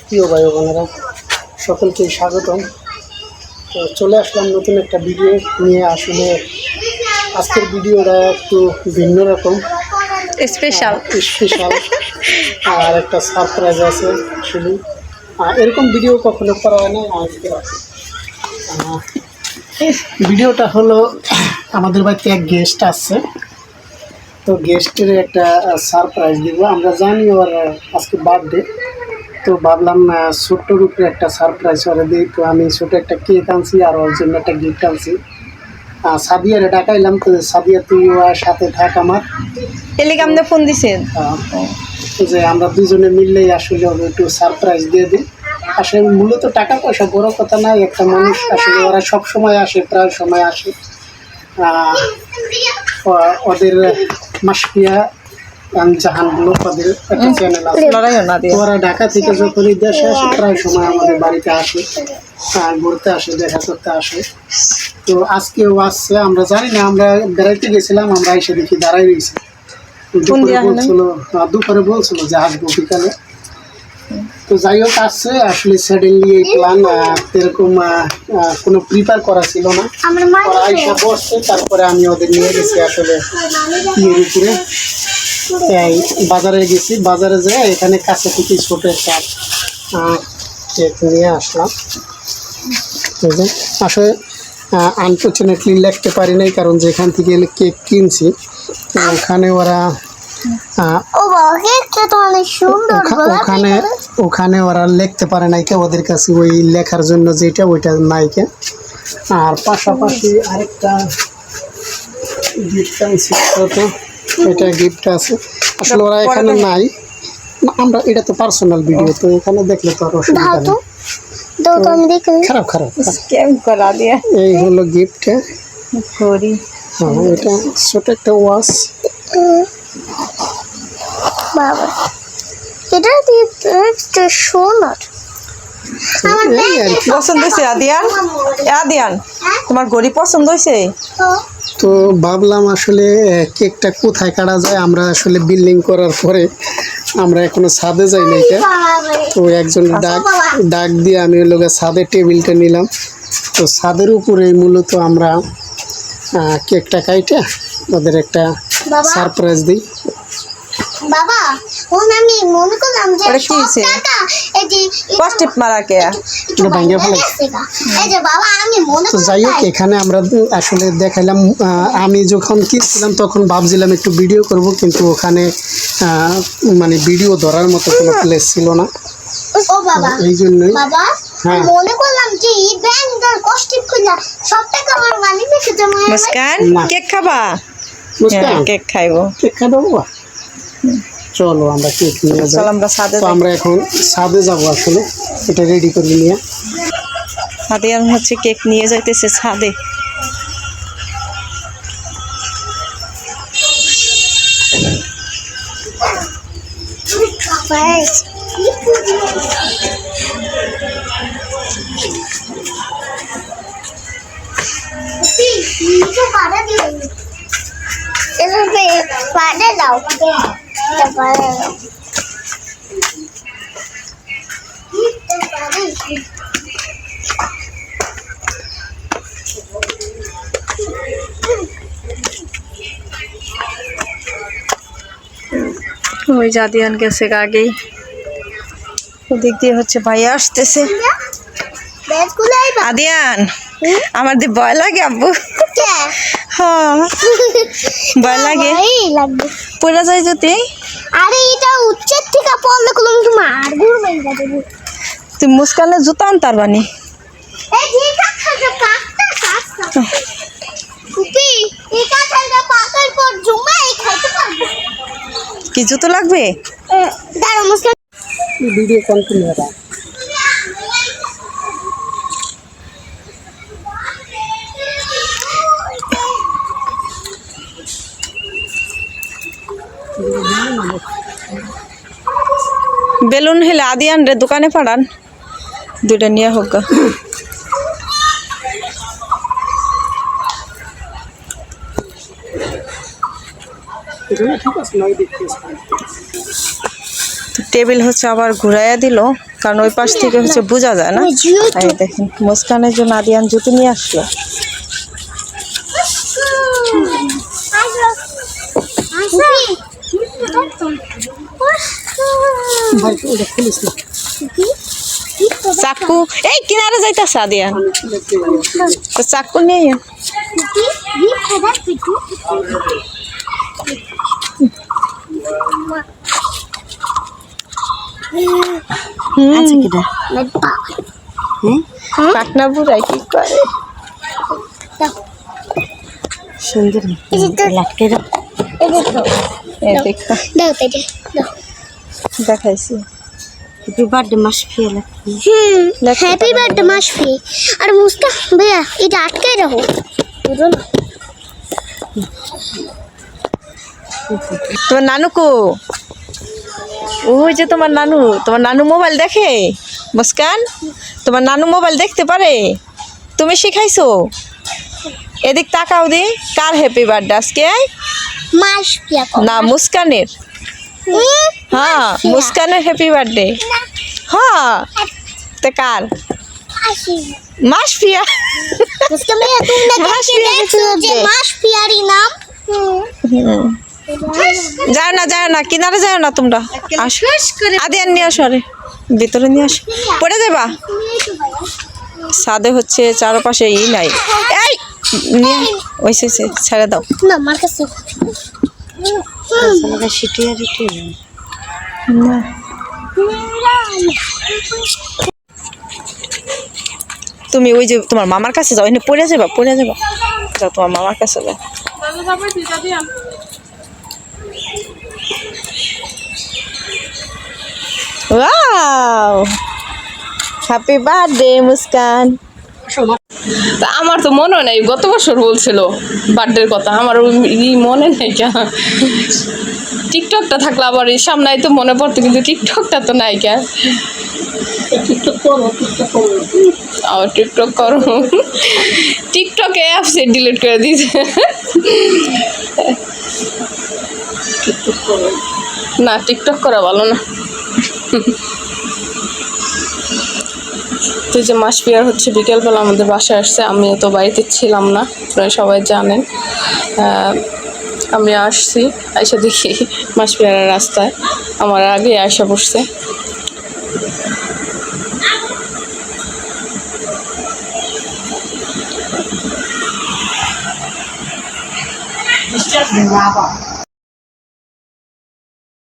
প্রিয় ভাই বোনেরা, সকলকে স্বাগতম। তো চলে আসলাম নতুন একটা ভিডিও নিয়ে। আসলে আজকের ভিডিওটা একটু ভিন্ন রকম, স্পেশাল আর একটা সারপ্রাইজ আছে। আসলে এরকম ভিডিও কখনো করা হয় না। আজকে ভিডিওটা হলো আমাদের বাড়িতে এক গেস্ট আসছে, তো গেস্টের একটা সারপ্রাইজ দিব। আমরা জানি ওর আজকে বার্থডে, তো ভাবলাম ছোট্টর উপরে একটা সারপ্রাইজ করে দিই। তো আমি ছোটো একটা কেক আনছি আর ওর জন্য একটা গিফট আনছি। সাদিয়ারে ডাকাইলাম, তো সাদিয়া তুই ওর সাথে থাক আমার। এলিকে আমাদের ফোন দিছেন যে আমরা দুজনে মিললেই আসলে ওকে একটু সারপ্রাইজ দিয়ে দিই। আসলে মূলত টাকা পয়সা বড় কথা নাই, একটা মানুষ আসলে ওরা সব সময় আসে, প্রায় সময় আসে। ওদের মাসপিয়া জাহান ব্লগ ওদের একটা চ্যানেল আছে। ওরা ঢাকা থেকে যখনই দেশে আসে প্রায় সময় আমাদের বাড়িতে আসে, ঘুরতে আসে, দেখা করতে আসে। তো আজকেও আসছে, আমরা জানি না, আমরা বেড়াইতে গেছিলাম, আমরা এসে দেখি দাঁড়াই রয়েছি। দুপুরে বলছিল যে আসবো বিকালে। তো যাই হোক আসছে। আসলে সাডেনলি এই প্ল্যান, এরকম কোনো প্রিপেয়ার করা ছিল না। ওরা আইসা বসছে, তারপরে আমি ওদের নিয়ে গেছি আসলে ইয়ের উপরে। বাজারে গেছি, বাজারে যেয়ে এখানে কাছে থেকে ছোট একটা কেক নিয়ে আসলাম। আসলে আনফর্চুনেটলি লিখতে পারি নাই, কারণ যেখান থেকে কেক কিনছি ওখানে ওরা ওখানে ওরা লিখতে পারে নাই, ওদের কাছে ওই লেখার জন্য যেটা ওইটা নাইকে। আর পাশাপাশি আরেকটা গিফট আনছি, তো এটা গিফট আছে। আসলে ওরা এখানে নাই, আমরা এটা তো পার্সোনাল ভিডিও, তো এখানে দেখলে তো আর অসুবিধা নেই। খারাপ এই হলো গিফট। হ্যাঁ, এটা ছোট একটা ওয়াচ। পছন্দ হয়েছে আদিয়ান? তোমার ঘড়ি পছন্দ হয়েছে? তো ভাবলাম আসলে কেকটা কোথায় কাটা যায়। আমরা আসলে বিল্ডিং করার পরে আমরা এখনো ছাদে যাই না। এটা তো একজন ডাক দিয়ে আমি ওই লোকের ছাদের টেবিলটা নিলাম। তো ছাদের উপরে মূলত আমরা কেকটা কাইটা ওদের একটা সারপ্রাইজ দিই। বাবা আমি মনে করলাম যে পজিটিভ মারাকে ভাঙিয়ে ফেলে। তো যাই হোক, এখানে আমরা আসলে দেখাইলাম। আমি যখন কিনছিলাম তখন ভাবছিলাম একটু ভিডিও করব, কিন্তু ওখানে মানে ভিডিও ধরার মতো কোনো প্লেস ছিল না। এই জন্যই মনে করলাম যে এই ব্যাংকটার কষ্টিপ খুললা সব টাকা আমার মানি দেখে জমা। মুস্কান কেক খাবা? কেক খাইবো। কেক খাবো? চলো আমরা কেক নিয়ে যাই। তো আমরা এখন ছাদে যাবো, আসলে এটা রেডি করে নিয়ে। আদিয়ান হচ্ছে কেক নিয়ে যাইতেছে ছাদে। ওই জাদিয়ান গেছে আগেই, ওদিক দিয়ে হচ্ছে ভাইয়া আসতেছে। আদিয়ান আমার দিয়ে ভয় লাগে আব্বু। হ্যাঁ ভয় লাগে, পড়ে যায় যদি। আরে এটা উচ্চের থেকে পড়লে কোনো মার ঘুরবে না। তুই মুস্কানের জুতা আনতার বানি। কি জুতো লাগবে? ভিডিও কন্টিনিউ করা। বেলুন হেলে আদিয়ান রে দোকানে পাঠান, দুইটা নিয়ে হোক। ঠিক আছে, টেবিল হচ্ছে আবার ঘুরাইয়া দিল, কারণ ওই পাশ থেকে হচ্ছে বোঝা যায় না। এই দেখেন মুস্কানের জন্য আদিয়ান জুতো নিয়ে আসলো। চাকু এই কিনারে যাইতাছে আদিয়ান, তো চাকু নিয়ে আয়। পাটনা বুড়াই কি করে সুন্দর লাটকে দাও। এই দেখো দেখাইছি। Happy birthday মাসফি happy birthday মাসফি। আর মুস্কা ভাইয়া এটা আটকে রাখো। তোমার নানু কো? ওই যে তোমার নানু মোবাইল দেখে। মুস্কান, তোমার নানু মোবাইল দেখতে পারে? তুমি শিখাইছো? এদিক তাকাও দি। কার হ্যাপি বার্থডে আজকে? মাসফিয়া না, মুস্কানের। হ্যাঁ, মুস্কানের হ্যাপি বার্থডে। হ্যাঁ, তে কার? মাসফিয়া। মুস্কা ভাইয়া তুমি না দেখছো যে মাসফিয়ারই নাম? যাও না কিনারে যাও না তোমরা। আসো আদিয়ান নিয়ে আসো, আরে ভিতরে নিয়ে আসো, পড়ে যাবা। সাদে হচ্ছে চারপাশে নাই। এই নিয়ে ওইসে ছেড়ে দাও না আমার কাছে না। তুমি ওই যে তোমার মামার কাছে যাও, এনে পড়ে যাবা যাও তোমার মামার কাছে যাও। Wow, happy birthday Muskan. তা আমার তো মনে নাই, গত বছর বলছিল বার্থডের কথা, আমার মনে নেই কেন। টিকটকটা থাকলে আবার এই সামনে তো মনে পড়তো, কিন্তু টিকটকটা তো নাই কেন। টিকটক করো, টিকটকে অ্যাপসে ডিলিট করে দিয়েছে। না, টিকটক করা ভালো না। তো যে মাসফিয়ার হচ্ছে বিকেলবেলা আমাদের বাসায় আসছে, আমি তো বাড়িতে ছিলাম না, আপনারা সবাই জানেন। আমি আসছি, আইসা দেখি মাসফিয়ার রাস্তায় আমার আগে আয়সা বসছে।